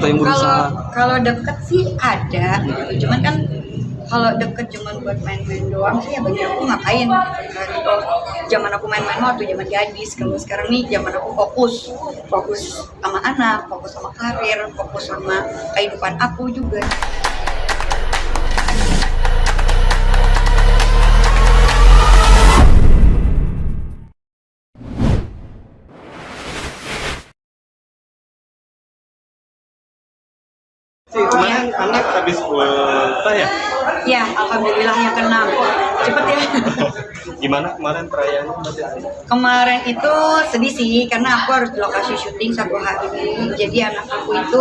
atau yang berusaha? Kalau deket sih ada, gitu. Cuman kan kalau deket cuman buat main-main doang sih ya bagi aku ngapain gitu kan. Kalau zaman aku main-main waktu zaman gadis, kalau sekarang nih zaman aku fokus sama anak, fokus sama karir, fokus sama kehidupan aku juga. Kemarin anak habis ultah ya? Ya, alhamdulillah yang keenam. Cepet ya. Gimana kemarin perayaannya? Kemarin itu sedih sih karena aku harus di lokasi syuting 1 hari. Jadi anak aku itu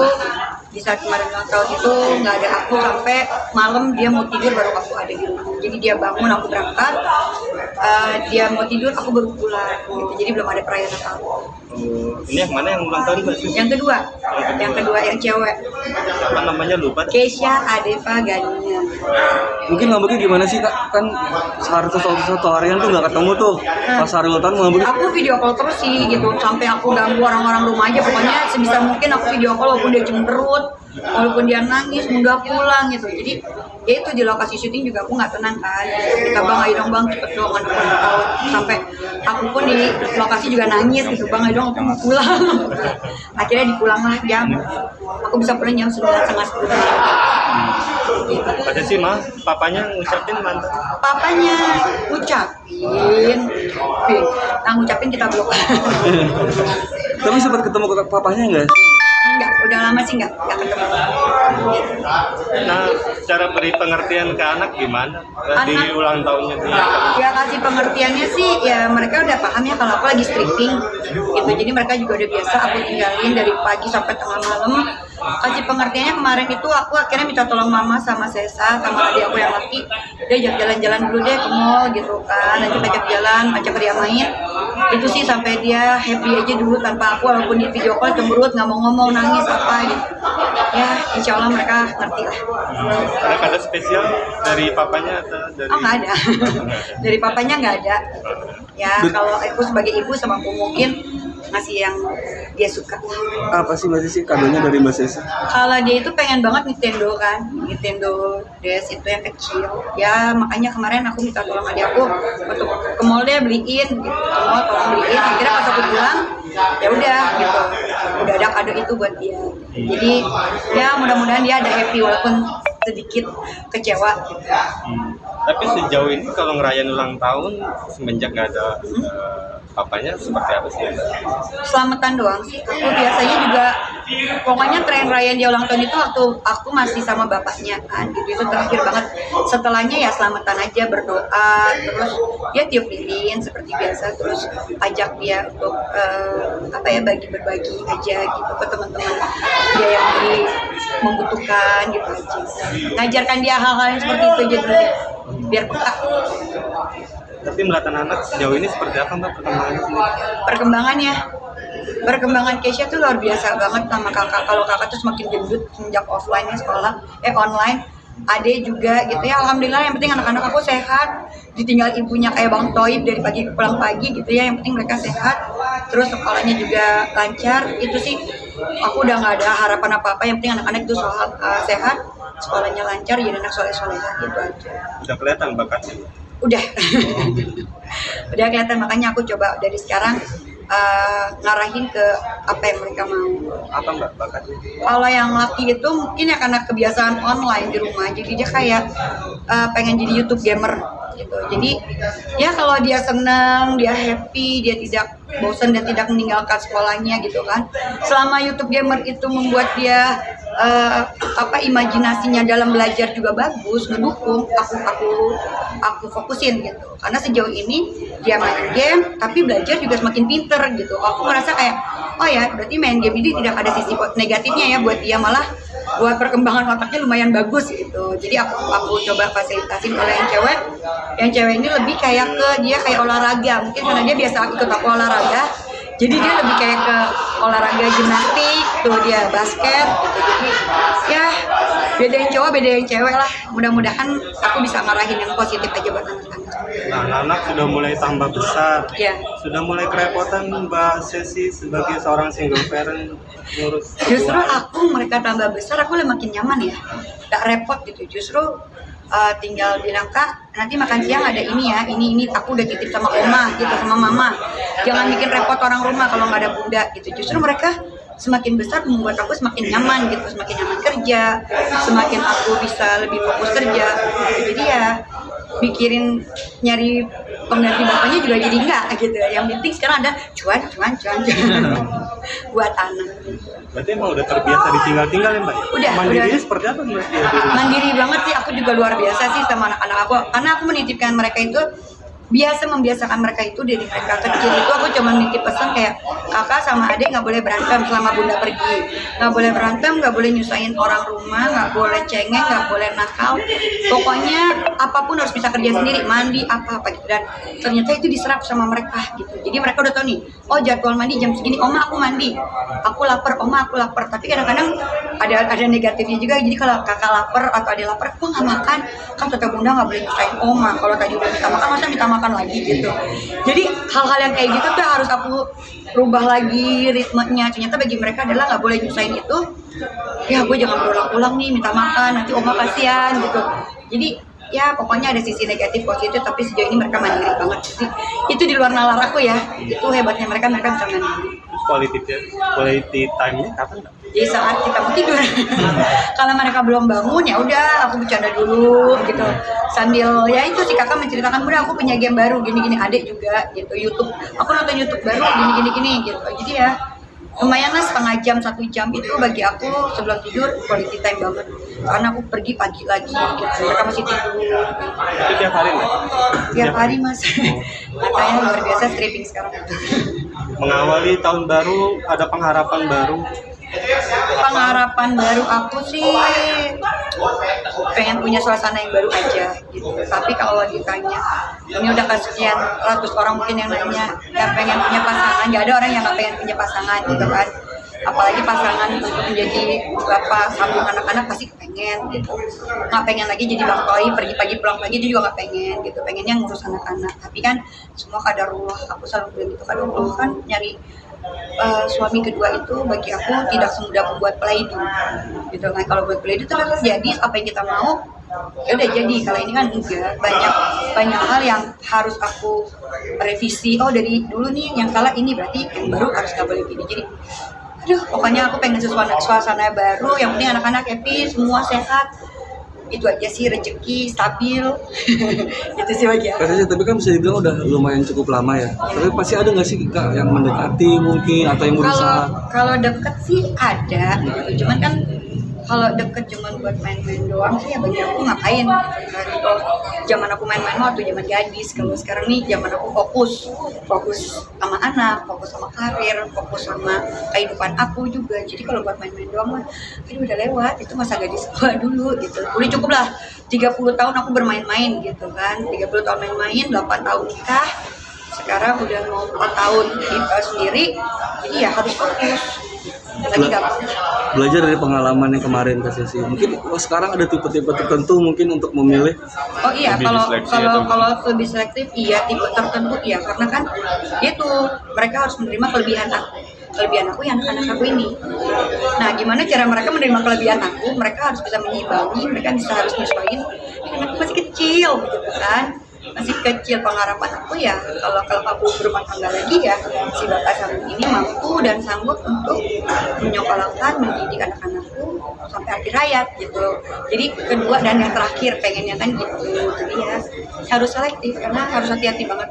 di saat kemarin ulang tahun itu nggak ada aku sampai malam, dia mau tidur baru aku ada di rumah. Jadi dia bangun aku berangkat, dia mau tidur aku baru pulang gitu. Jadi belum ada perayaan Natal. Ini yang mana yang ulang tahun Mbak Susi? Yang kedua yang cewek. Apa namanya, lupa? Keisha Adeva Gania. Mungkin ngambeknya gimana sih Kak? Kan satu harian tuh nggak ketemu tuh. Pas hari ulang tahun ngambek. Aku video call terus sih gitu, sampai aku ganggu orang-orang rumah aja. Pokoknya sebisa mungkin aku video call walaupun dia cemberut, walaupun dia nangis, mudah pulang gitu. Jadi ya itu di lokasi syuting juga aku nggak tenang kan. Kita bang ayo dong bang cepet dong anak ulang tahun. Sampai aku pun di lokasi juga nangis gitu, bang ayo dong aku mau pulang. Akhirnya dipulang lah jam. Aku bisa pulang jam 9:30. Pada sih mah, papanya ngucapin mantap. Papanya ngucapin, nah ngucapin kita blok. Tapi sempat ketemu ke papanya nggak? Enggak, udah lama sih enggak ketemu. Nah, cara beri pengertian ke anak gimana? Di Anak- ulang tahunnya dia. Ya kasih pengertiannya sih ya mereka udah paham ya kalau aku lagi stripping gitu. Jadi mereka juga udah biasa aku tinggalin dari pagi sampai tengah malam. Kasih pengertiannya kemarin itu aku akhirnya minta tolong mama sama Sesa sama adik aku yang laki, dia ajak jalan-jalan dulu deh ke mall gitu kan, nanti ajak jalan, ajak dia main. Itu sih sampai dia happy aja dulu tanpa aku, walaupun di video call cemberut nggak mau ngomong, nangis apa gitu. Ya insya Allah mereka ngerti lah. Ada kado spesial dari papanya atau dari? Oh nggak ada, dari papanya nggak ada. Ya kalau aku sebagai ibu sama aku mungkin ngasih yang dia suka. Apa sih Mbak Sisi kadonya dari Mbak Sisi? Kalau dia itu pengen banget Nintendo kan, Nintendo DS itu yang kecil. Ya makanya kemarin aku minta tolong adik aku untuk ke mall deh beliin, gitu. Ke mall tolong beliin. Akhirnya pas aku pulang, ya udah gitu. Udah ada kado itu buat dia. Jadi ya mudah-mudahan dia ada happy walaupun sedikit kecewa. Gitu. Tapi sejauh ini kalau ngerayain ulang tahun semenjak nggak ada papanya seperti apa sih? Selamatan doang sih. Aku biasanya juga pokoknya tren rayaan dia ulang tahun itu waktu aku masih sama bapaknya kan gitu, itu terakhir banget. Setelahnya ya selamatan aja, berdoa, terus ya tiup lilin seperti biasa, terus ajak dia untuk berbagi aja gitu ke teman-teman dia yang membutuhkan gitu aja. Ngajarkan dia hal-hal yang seperti itu aja dulu deh, biar peka. Tapi melihat anak sejauh ini seperti apa Mbak perkembangannya sendiri? Perkembangan Keisha tuh luar biasa banget sama kakak. Kalau kakak tuh semakin gendut semenjak offline-nya sekolah, online. Ade juga gitu ya, alhamdulillah. Yang penting anak-anak aku sehat, ditinggal ibunya kayak Bang Toib dari pagi pulang pagi gitu ya. Yang penting mereka sehat, terus sekolahnya juga lancar. Itu sih aku udah nggak ada harapan apa-apa. Yang penting anak-anak itu sehat, sekolahnya lancar, jadi anak soleh-solehan gitu aja. Udah kelihatan bakatnya? Udah kelihatan, makanya aku coba dari sekarang ngarahin ke apa yang mereka mau. Apa Mbak bakatnya? Kalau yang laki itu mungkin ya karena kebiasaan online di rumah, jadi dia kayak pengen jadi YouTube gamer gitu. Jadi ya kalau dia senang, dia happy, dia tidak bosan dan tidak meninggalkan sekolahnya gitu kan. Selama YouTube gamer itu membuat dia imajinasinya dalam belajar juga bagus, mendukung, aku fokusin gitu. Karena sejauh ini dia main game tapi belajar juga semakin pinter gitu. Aku merasa kayak oh ya berarti main game ini tidak ada sisi negatifnya ya buat dia, malah buat perkembangan otaknya lumayan bagus gitu. Jadi aku coba fasilitasin. Kalau yang cewek ini lebih kayak ke dia kayak olahraga, mungkin karena dia biasa ikut aku olahraga, jadi dia lebih kayak ke olahraga gimnastik tuh, dia basket gitu. Jadi ya beda yang cowok beda yang cewek lah. Mudah-mudahan aku bisa ngarahin yang positif aja buat anak-anak. Nah, anak sudah mulai tambah besar. Ya. Sudah mulai kerepotan Mbak Sesi sebagai seorang single parent ngurus Justru kedua. mereka tambah besar, aku makin nyaman ya, gak repot gitu. Justru tinggal bilang, Kak, nanti makan siang ada ini ya, ini aku udah titip sama oma gitu, sama mama. Jangan bikin repot orang rumah kalau nggak ada bunda gitu. Justru mereka semakin besar membuat aku semakin nyaman gitu, semakin nyaman kerja, semakin aku bisa lebih fokus kerja. Jadi ya mikirin nyari pengganti bapaknya juga jadi enggak gitu. Yang penting sekarang ada cuan buat anak. Berarti emang udah terbiasa ditinggal-tinggal ya Mbak? Udah, Mandirinya udah. seperti apa Mbak? Mandiri banget sih, aku juga luar biasa sih sama anak-anak aku, karena aku menitipkan mereka itu membiasakan mereka itu dari mereka kecil itu. Aku cuma nitip pesan kayak, kakak sama adik nggak boleh berantem selama bunda pergi, nggak boleh berantem, nggak boleh nyusahin orang rumah, nggak boleh cengeng, nggak boleh nakal, pokoknya apapun harus bisa kerja sendiri, mandi apa gitu. Dan ternyata itu diserap sama mereka gitu. Jadi mereka udah tahu nih, oh jadwal mandi jam segini, oma aku mandi, aku lapar, oma aku lapar. Tapi kadang-kadang ada negatifnya juga. Jadi kalau kakak lapar atau adik lapar, kok nggak makan, kan kata bunda nggak boleh nyusahin oma, kalau tadi udah minta makan masa minta makan lagi gitu. Jadi hal-hal yang kayak gitu tuh harus aku rubah lagi ritmenya. Ternyata bagi mereka adalah nggak boleh nyusahin itu. Ya gue jangan berulang-ulang nih minta makan, nanti oma kasihan gitu. Jadi ya pokoknya ada sisi negatif positif, tapi sejauh ini mereka mandiri banget sih. Itu di luar nalar aku ya. Itu hebatnya mereka bisa mandiri. Terus quality time-nya kapan Mbak? Jadi saat kita mau tidur, kalau mereka belum bangun ya udah aku bercanda dulu gitu. Sambil ya itu si kakak menceritakan, bunda aku punya game baru gini-gini, adik juga gitu, YouTube. Aku nonton YouTube baru gini-gini gitu. Jadi ya lumayan lah, setengah jam 1 jam itu bagi aku sebelum tidur quality time banget. Karena aku pergi pagi lagi gitu, mereka masih tidur. Itu tiap hari Mbak? Tiap hari mas, makanya luar biasa stripping sekarang. Mengawali tahun baru, ada pengharapan baru. Pengharapan baru aku sih pengen punya suasana yang baru aja gitu. Tapi kalau ditanya, ini udah kesekian ratus orang mungkin yang nanya yang pengen punya pasangan, nggak ada orang yang nggak pengen punya pasangan gitu kan. Apalagi pasangan untuk menjadi bapak sambung anak-anak pasti pengen gitu. Nggak pengen lagi jadi bang toy, pergi pagi pulang pagi, itu juga nggak pengen gitu. Pengennya ngurus anak-anak. Tapi kan semua kadarullah. Aku selalu bilang gitu, kadarullah kan nyari suami kedua itu bagi aku tidak semudah membuat pelaidu gitu kan. Kalau buat pelaidu itu kan jadi apa yang kita mau ya udah jadi. Kalau ini kan enggak, banyak hal yang harus aku revisi. Oh dari dulu nih yang salah ini, berarti yang baru harus nggak boleh gini. Jadi aduh pokoknya aku pengen suasana baru, yang penting anak-anak happy, semua sehat. Itu aja sih, rezeki stabil. Itu sih bagi aku. Kak Sesi, tapi kan bisa dibilang udah lumayan cukup lama ya. Tapi pasti ada nggak sih Kak yang mendekati mungkin atau yang berusaha? Kalau deket sih ada gitu. Cuman kan kalau deket cuman buat main-main doang sih ya bagi aku ngapain gitu kan. Kalau zaman aku main-main waktu zaman gadis, kalau sekarang nih zaman aku fokus sama anak, fokus sama karir, fokus sama kehidupan aku juga. Jadi kalau buat main-main doang mah aduh udah lewat, itu masa gadis gua dulu gitu. Udah cukup lah 30 tahun aku bermain-main gitu kan. 30 tahun main-main, 8 tahun nikah. Sekarang udah mau 4 tahun nikah sendiri. Jadi ya harus fokus. Lagi Belajar dari pengalaman yang kemarin Kak Sesi. Mungkin sekarang ada tipe-tipe tertentu mungkin untuk memilih. Oh iya, Lebih diseleksi kalau lebih selektif iya, tipe tertentu iya, karena kan itu mereka harus menerima kelebihan aku yang anak-anak aku ini. Nah gimana cara mereka menerima kelebihan aku? Mereka harus bisa menyimbangi, mereka harus nyesuaiin. Aku masih kecil gitu kan, masih kecil. Pengharapan aku ya kalau aku berumah tangga lagi ya si bapak sambung ini mampu dan sanggup untuk menyekolahkan, mendidik anak-anakku sampai akhir hayat gitu. Jadi kedua dan yang terakhir pengennya kan gitu. Jadi ya harus selektif karena harus hati-hati banget.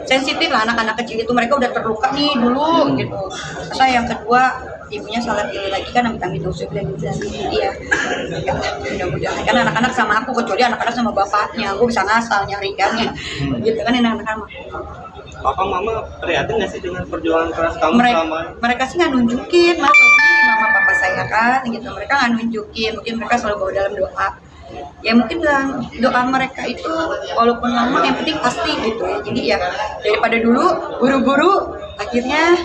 Sensitif lah anak-anak kecil itu, mereka udah terluka nih dulu gitu. Masa yang kedua ibunya salah pilih lagi kan, amit-amit usuk dan dia ya, mudah-mudahan kan anak-anak sama aku, kecuali anak-anak sama bapaknya aku bisa ngasal nyari ikannya gitu kan. Anak-anak Papa Mama prihatin nggak sih dengan perjuangan keras kamu selama mereka sih nggak nunjukin mas, ini mama papa saya kan gitu, mereka nggak nunjukin, mungkin mereka selalu bawa dalam doa. Ya mungkin dalam doa mereka itu walaupun lama yang penting pasti gitu ya. Jadi ya daripada dulu buru-buru akhirnya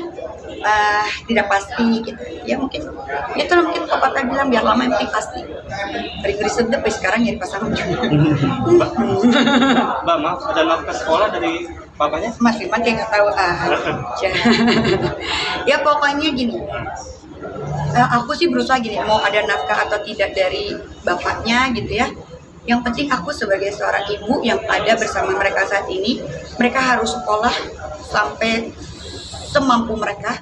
tidak pasti gitu ya, mungkin itu mungkin pepatah bilang biar lama yang penting pasti. Ngeri sedep ya sekarang nyari pasangan juga. Mbak, maaf, ada nafkah sekolah dari papanya? Mas Firman kayak nggak tahu aja. Ya pokoknya gini, aku sih berusaha gini, mau ada nafkah atau tidak dari bapaknya gitu ya. Yang penting aku sebagai seorang ibu yang ada bersama mereka saat ini, mereka harus sekolah sampai semampu mereka,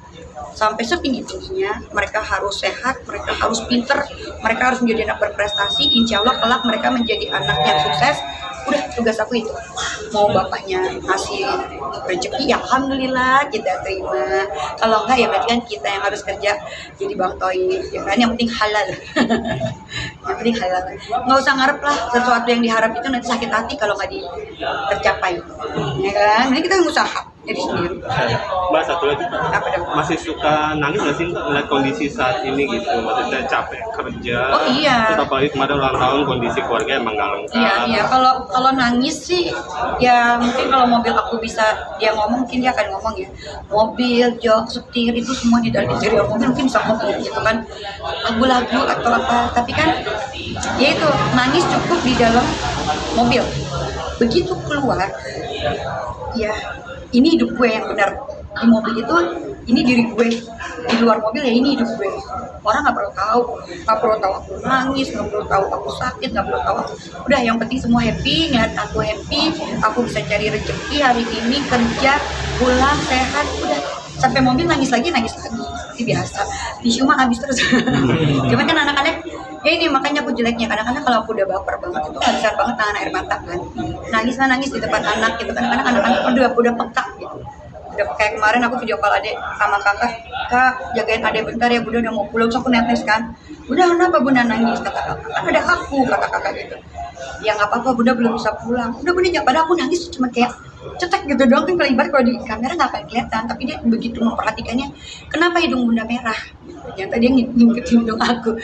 sampai setinggi-tingginya. Mereka harus sehat, mereka harus pinter, mereka harus menjadi anak berprestasi. Insya Allah kelak mereka menjadi anak yang sukses. Udah, tugas aku itu. Mau bapaknya ngasih rezeki, ya alhamdulillah kita terima. Kalau enggak ya berarti kan kita yang harus kerja jadi Bang Toib, ya kan, yang penting halal. Yang penting halal. Nggak usah ngarep lah sesuatu yang diharap itu nanti sakit hati kalau nggak tercapai, ya kan. Ini kita usaha jadi sendiri. Mbak, satu lagi, Apa dong? masih suka nangis nggak sih Mbak melihat kondisi saat ini gitu? Maksudnya capek kerja. Oh, iya. Terus apalagi kemarin ulang tahun, kondisi keluarga emang nggak lengkap. Iya. Kalau nangis sih, ya mungkin kalau mobil aku bisa dia ngomong, mungkin dia akan ngomong ya. Mobil, jok, setir itu semua di dalam interior mobil mungkin bisa ngomong gitu kan. Lagu-lagu atau apa. Tapi kan, ya itu nangis cukup di dalam mobil. Begitu keluar, ya ini hidup gue yang benar. Di mobil itu, ini diri gue. Di luar mobil ya ini hidup gue. Orang nggak perlu tahu aku nangis, nggak perlu tahu aku sakit, nggak perlu tahu. Udah, yang penting semua happy, ngeliat aku happy, aku bisa cari rezeki hari ini, kerja, pulang sehat, udah. Sampai mobil nangis lagi, itu biasa. Tisu mah habis terus. Cuman kan anak-anak, ya ini makanya aku jeleknya. Kadang-kadang kalau aku udah baper banget itu nggak bisa banget nahan air mata kan. Nangis di depan anak gitu. Kadang-kadang anak-anak udah peka gitu. Udah kayak kemarin aku video call adek sama kakak, kak jagain adek bentar ya, bunda udah mau pulang. So aku netes kan, bunda kenapa bunda nangis, kata kakak, kan ada aku, kata kakak gitu. Ya nggak apa-apa, bunda belum bisa pulang. Udah bunda nggak, padahal aku nangis cuma kayak cetek gitu doang kan, kalau ibarat kalau di kamera nggak akan kelihatan, tapi dia begitu memperhatikannya. Kenapa hidung bunda merah? Ternyata dia ngintip hidung aku.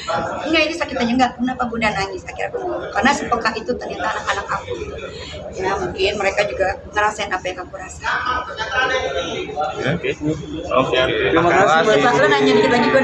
Enggak, ini sakit aja, enggak. Kenapa bunda nangis? Akhirnya aku ngomong, karena sepeka itu ternyata anak-anak aku. Ya mungkin mereka juga ngerasain apa yang aku rasain. Oke. Terima kasih, Mbak. Pas lo nanya dikit lagi gue